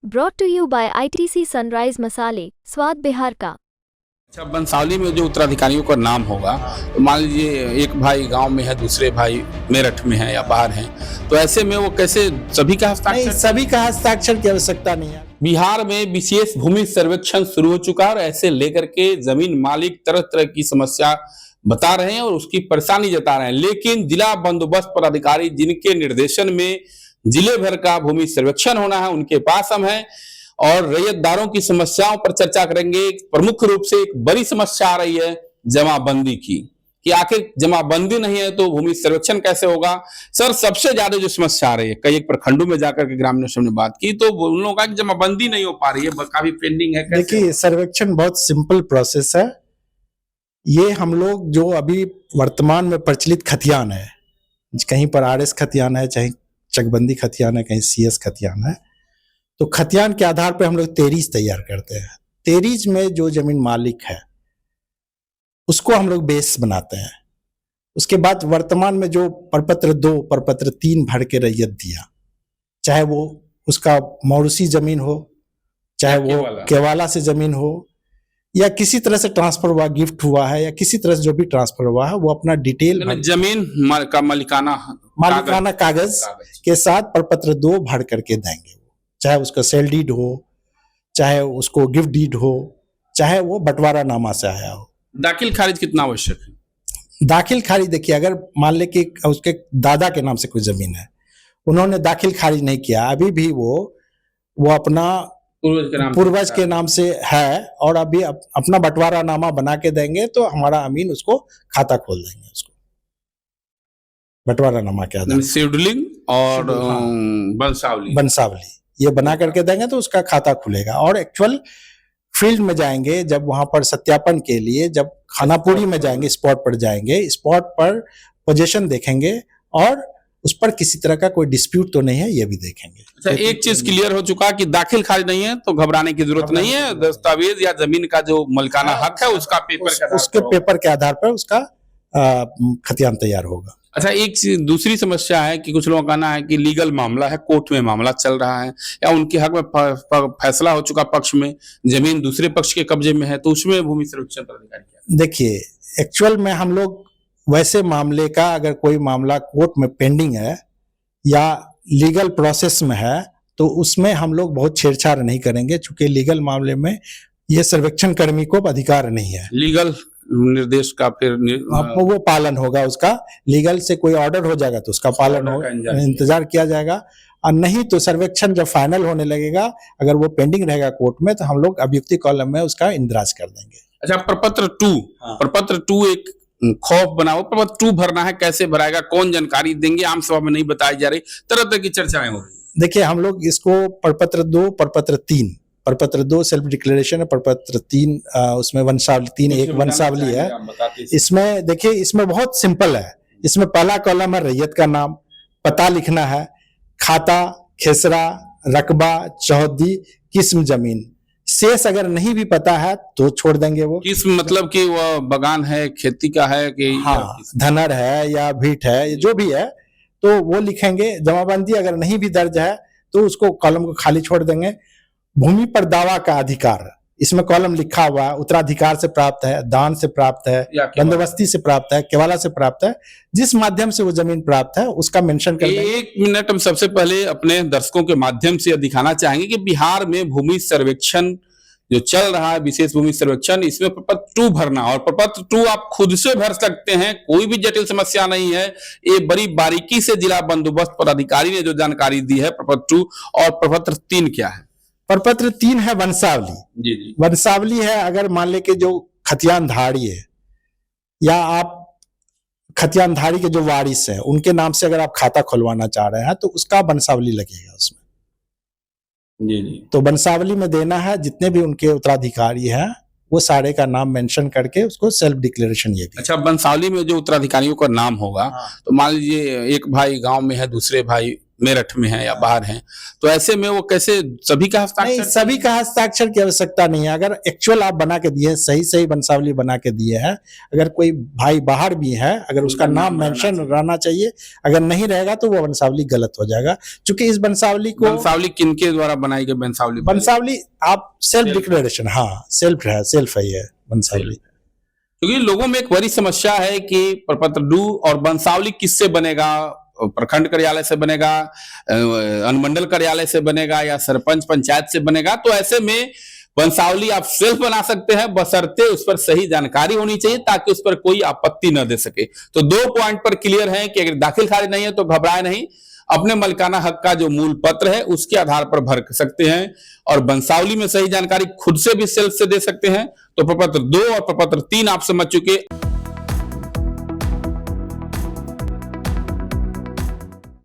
Brought to you by ITC Sunrise मसाले, स्वाद बिहार का। अच्छा, बंसावली में जो उत्तराधिकारियों का नाम होगा, तो मान लीजिए एक भाई गांव में है, दूसरे भाई मेरठ में है या बाहर हैं, तो ऐसे में वो कैसे सभी का हस्ताक्षर? नहीं, सभी का हस्ताक्षर की आवश्यकता नहीं है। बिहार में विशेष भूमि सर्वेक्षण शुरू हो चुका है और ऐसे लेकर के जमीन मालिक तरह तरह की समस्या बता रहे हैं और उसकी परेशानी जता रहे हैं, लेकिन जिला बंदोबस्त पदाधिकारी जिनके निर्देशन में जिले भर का भूमि सर्वेक्षण होना है, उनके पास हम हैं और रैयतदारों की समस्याओं पर चर्चा करेंगे। प्रमुख रूप से एक बड़ी समस्या आ रही है जमाबंदी की, कि आखिर जमाबंदी नहीं है तो भूमि सर्वेक्षण कैसे होगा। सर, सबसे ज्यादा जो समस्या आ रही है, कई एक प्रखंडों में जाकर के ग्रामीणों से हमने बात की तो उन लोगों का जमाबंदी नहीं हो पा रही है, काफी पेंडिंग है। देखिए, सर्वेक्षण बहुत सिंपल प्रोसेस है। ये हम लोग जो अभी वर्तमान में प्रचलित खतियान है, कहीं पर आरएस खतियान है, चाहे चकबंदी खतियान है, कहीं सीएस खतियान है, तो खतियान के आधार पर हम लोग तेरीज तैयार करते हैं। तेरीज में जो जमीन मालिक है उसको हम लोग बेस बनाते हैं। उसके बाद वर्तमान में जो प्रपत्र 2 प्रपत्र 3 भर के रैयत दिया, चाहे वो उसका मौरूसी जमीन हो, चाहे वो केवाला से जमीन हो, या किसी तरह से ट्रांसफर हुआ, गिफ्ट हुआ है, या किसी तरह से जो भी ट्रांसफर हुआ है, वो अपना डिटेल जमीन का मालिकाना कागज के साथ प्रपत्र 2 भर करके देंगे। चाहे उसका सेल डीड हो, चाहे उसको गिफ्ट डीड हो, चाहे वो बंटवारा नामा से आया हो। दाखिल खारिज कितना आवश्यक है? दाखिल खारिज देखिए, अगर मान ले कि उसके दादा के नाम से कोई जमीन है, उन्होंने दाखिल खारिज नहीं किया, अभी भी वो अपना पूर्वज के नाम से है और अभी अपना बंटवारा नामा बना के देंगे, तो हमारा अमीन उसको खाता खोल देंगे। उसको बंटवारा नामा के आधार शेड्यूलिंग और बंसावली ये बना करके देंगे तो उसका खाता खुलेगा। और एक्चुअल फील्ड में जाएंगे, जब वहां पर सत्यापन के लिए, जब खानापुरी में जाएंगे, स्पॉट पर जाएंगे, स्पॉट पर पोजीशन देखेंगे और उस पर किसी तरह का कोई डिस्प्यूट तो नहीं है, ये भी देखेंगे। अच्छा, एक चीज क्लियर हो चुका कि दाखिल खारिज नहीं है तो घबराने की जरूरत नहीं है। दस्तावेज या जमीन का जो मलिकाना हक है उसका उसके पेपर के आधार पर उसका खतियान तैयार होगा। अच्छा, एक दूसरी समस्या है कि कुछ लोगों का कहना है कि लीगल मामला है, कोर्ट में मामला चल रहा है या उनके हक में फैसला हो चुका, पक्ष में जमीन दूसरे पक्ष के कब्जे में है, तो उसमें भूमि सर्वेक्षण पदाधिकारी क्या? देखिए, एक्चुअल में हम लोग वैसे मामले का, अगर कोई मामला कोर्ट में पेंडिंग है या लीगल प्रोसेस में है, तो उसमें हम लोग बहुत छेड़छाड़ नहीं करेंगे, चूंकि लीगल मामले में ये सर्वेक्षण कर्मी को अधिकार नहीं है। लीगल निर्देश का फिर वो पालन होगा, उसका लीगल से कोई ऑर्डर हो जाएगा तो उसका पालन होगा, इंतजार किया जाएगा। और नहीं तो सर्वेक्षण जब फाइनल होने लगेगा, अगर वो पेंडिंग रहेगा कोर्ट में, तो हम लोग अभियुक्ति कॉलम में उसका इंदराज कर देंगे। अच्छा, प्रपत्र 2 एक खौफ बनाओ, प्रपत्र 2 भरना है, कैसे भराएगा, कौन जानकारी देंगे, आम सभा में नहीं बताई जा रही, तरह तरह की चर्चाएं हो रही। देखिए, हम लोग इसको प्रपत्र 2 प्रपत्र 2 सेल्फ डिक्लेरेशन है, प्रपत्र 3 उसमें वंशावली 3 एक वंशावली है। इसमें देखिए, इसमें बहुत सिंपल है। इसमें पहला कॉलम है रैयत का नाम, पता लिखना है, खाता, खेसरा, रकबा, चौहद्दी, किस्म जमीन। शेष अगर नहीं भी पता है तो छोड़ देंगे। वो किस्म मतलब कि वो बगान है, खेती का है कि धनर है या भीट है, जो भी है तो वो लिखेंगे। जमाबंदी अगर नहीं भी दर्ज है तो उसको कॉलम को खाली छोड़ देंगे। भूमि पर दावा का अधिकार, इसमें कॉलम लिखा हुआ है, उत्तराधिकार से प्राप्त है, दान से प्राप्त है, बंदोबस्ती से प्राप्त है, केवाला से प्राप्त है, जिस माध्यम से वो जमीन प्राप्त है उसका मेंशन कर देंगे। 1 मिनट हम सबसे पहले अपने दर्शकों के माध्यम से दिखाना चाहेंगे कि बिहार में भूमि सर्वेक्षण जो चल रहा है, विशेष भूमि सर्वेक्षण, इसमें प्रपत्र 2 भरना, और प्रपत्र 2 आप खुद से भर सकते हैं, कोई भी जटिल समस्या नहीं है। ये बड़ी बारीकी से जिला बंदोबस्त पदाधिकारी ने जो जानकारी दी है प्रपत्र 2। और प्रपत्र 3 क्या है? प्रपत्र 3 है वंशावली। जी। वंशावली है, अगर मान ले कि जो खतियानधारी है या आप खतियानधारी के जो वारिस है, उनके नाम से अगर आप खाता खुलवाना चाह रहे हैं तो उसका वंशावली लगेगा उसमें। जी। तो वंशावली में देना है, जितने भी उनके उत्तराधिकारी हैं वो सारे का नाम मेंशन करके उसको सेल्फ डिक्लेरेशन ये भी। अच्छा, वंशावली में जो उत्तराधिकारियों का नाम होगा, तो मान लीजिए एक भाई गांव में है, दूसरे भाई मेरठ में हैं या बाहर हैं, तो ऐसे में वो कैसे सभी का नहीं, हस्ताक्षर? सभी का हस्ताक्षर की आवश्यकता नहीं है। अगर एक्चुअल आप बना के दिए, सही सही वंशावली बना के दिए हैं, अगर कोई भाई बाहर भी है, अगर उसका नाम मेंशन रहना चाहिए, अगर नहीं रहेगा तो वो वंशावली गलत हो जाएगा। क्योंकि इस वंशावली को, वंशावली किनके द्वारा बनाई गई वंशावली? वंशावली आप सेल्फ डिक्लेरेशन, हाँ सेल्फ है ये वंशावली। क्योंकि लोगों में एक बड़ी समस्या है कि प्रपत्र 2 और वंशावली किससे बनेगा? प्रखंड कार्यालय से बनेगा, अनुमंडल कार्यालय से बनेगा, या सरपंच पंचायत से बनेगा? तो ऐसे में वंशावली आप सेल्फ बना सकते हैं, बशर्ते उस पर सही जानकारी होनी चाहिए ताकि उस पर कोई आपत्ति न दे सके। तो 2 पॉइंट पर क्लियर है कि अगर दाखिल खारिज नहीं है तो घबराए नहीं, अपने मलिकाना हक का जो मूल पत्र है उसके आधार पर भर सकते हैं, और वंशावली में सही जानकारी खुद से भी सेल्फ से दे सकते हैं। तो प्रपत्र 2 और प्रपत्र 3 आप समझ चुके।